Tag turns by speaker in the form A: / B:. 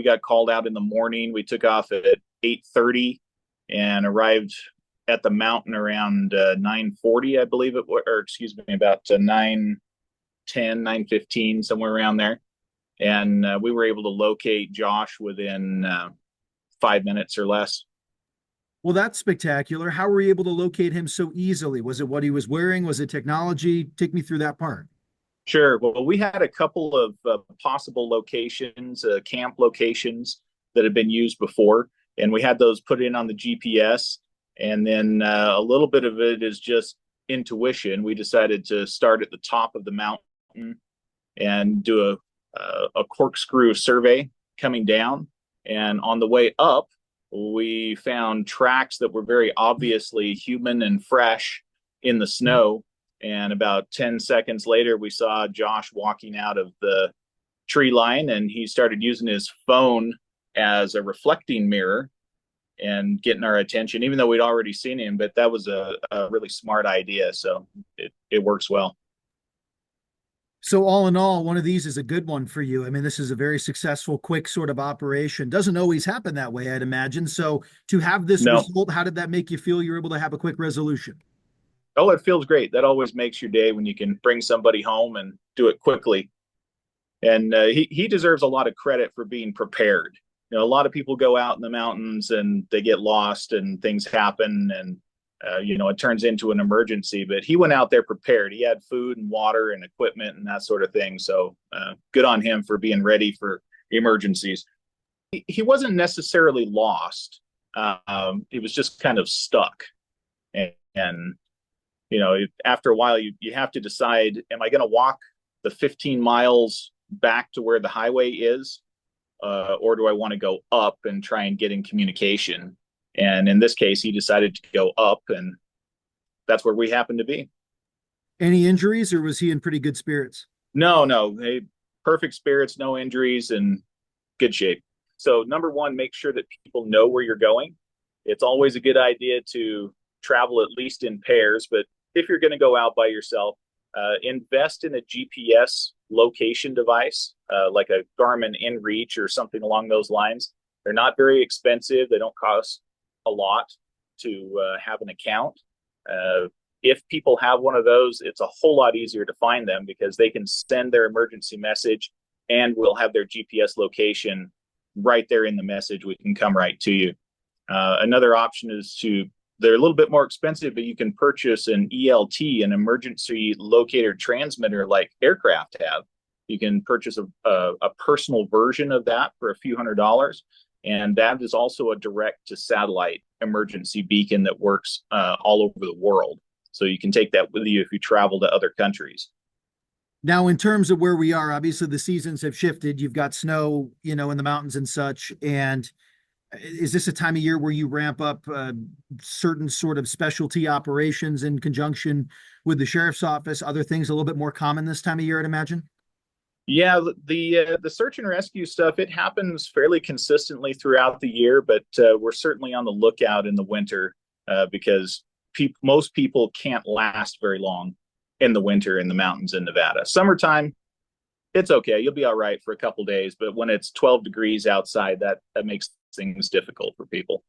A: We got called out in the morning. We took off at 8:30 and arrived at the mountain around 9:40, I believe it was, or excuse me, about 9:10, 9:15, somewhere around there. And we were able to locate Josh within 5 minutes or less.
B: Well, that's spectacular. How were you able to locate him so easily? Was it what he was wearing? Was it technology? Take me through that part.
A: Sure. Well, we had a couple of possible locations, camp locations that had been used before, and we had those put in on the GPS. And then a little bit of it is just intuition. We decided to start at the top of the mountain and do a corkscrew survey coming down. And on the way up, we found tracks that were very obviously human and fresh in the snow. And about 10 seconds later, we saw Josh walking out of the tree line, and he started using his phone as a reflecting mirror and getting our attention, even though we'd already seen him. But that was a really smart idea. So it works well.
B: So all in all, one of these is a good one for you. I mean, this is a very successful, quick sort of operation. Doesn't always happen that way, I'd imagine. So to have this
A: No.
B: result, how did that make you feel you're able to have a quick resolution?
A: Oh, it feels great. That always makes your day when you can bring somebody home and do it quickly. And he deserves a lot of credit for being prepared. You know, a lot of people go out in the mountains and they get lost and things happen, and it turns into an emergency. But he went out there prepared. He had food and water and equipment and that sort of thing. So good on him for being ready for emergencies. He wasn't necessarily lost. He was just kind of stuck. And after a while, you have to decide, am I going to walk the 15 miles back to where the highway is? Or do I want to go up and try and get in communication? And in this case, he decided to go up, and that's where we happened to be.
B: Any injuries, or was he in pretty good spirits?
A: No. Hey, perfect spirits, no injuries, and good shape. So number one, make sure that people know where you're going. It's always a good idea to travel at least in pairs, but if you're going to go out by yourself, invest in a GPS location device, like a Garmin InReach or something along those lines. They're not very expensive. They don't cost a lot to have an account. If people have one of those, it's a whole lot easier to find them because they can send their emergency message and we'll have their GPS location right there in the message. We can come right to you. Another option is they're a little bit more expensive, but you can purchase an ELT, an emergency locator transmitter like aircraft have. You can purchase a personal version of that for a few $100s. And that is also a direct to satellite emergency beacon that works all over the world. So you can take that with you if you travel to other countries.
B: Now, in terms of where we are, obviously the seasons have shifted. You've got snow, in the mountains and such. And is this a time of year where you ramp up certain sort of specialty operations in conjunction with the sheriff's office? Other things a little bit more common this time of year, I'd imagine?
A: Yeah, the search and rescue stuff, it happens fairly consistently throughout the year, but we're certainly on the lookout in the winter because most people can't last very long in the winter in the mountains in Nevada. Summertime, it's okay. You'll be all right for a couple days, but when it's 12 degrees outside, that makes things difficult for people.